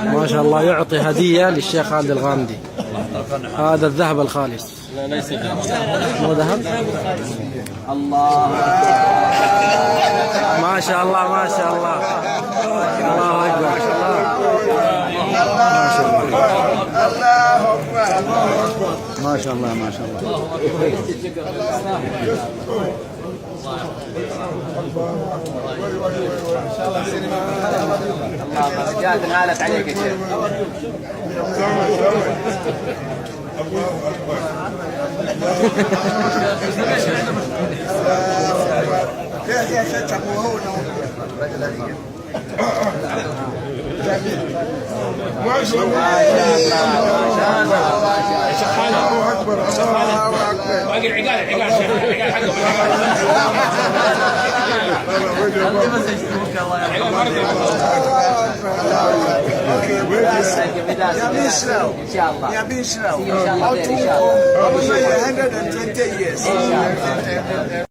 ما شاء الله يعطي هدية للشيخ خالد الغامدي. هذا الذهب الخالص. لا ليس ذهب. مو ذهب؟ الله ما شاء الله ما شاء الله. الله أكبر. ما شاء الله ما شاء الله. الله جاد انهالت عليك يا شيخ. ما شاء الله الله اكبر الله اكبر. باقي العقال العقال حقه. يا بيشراو 120 years.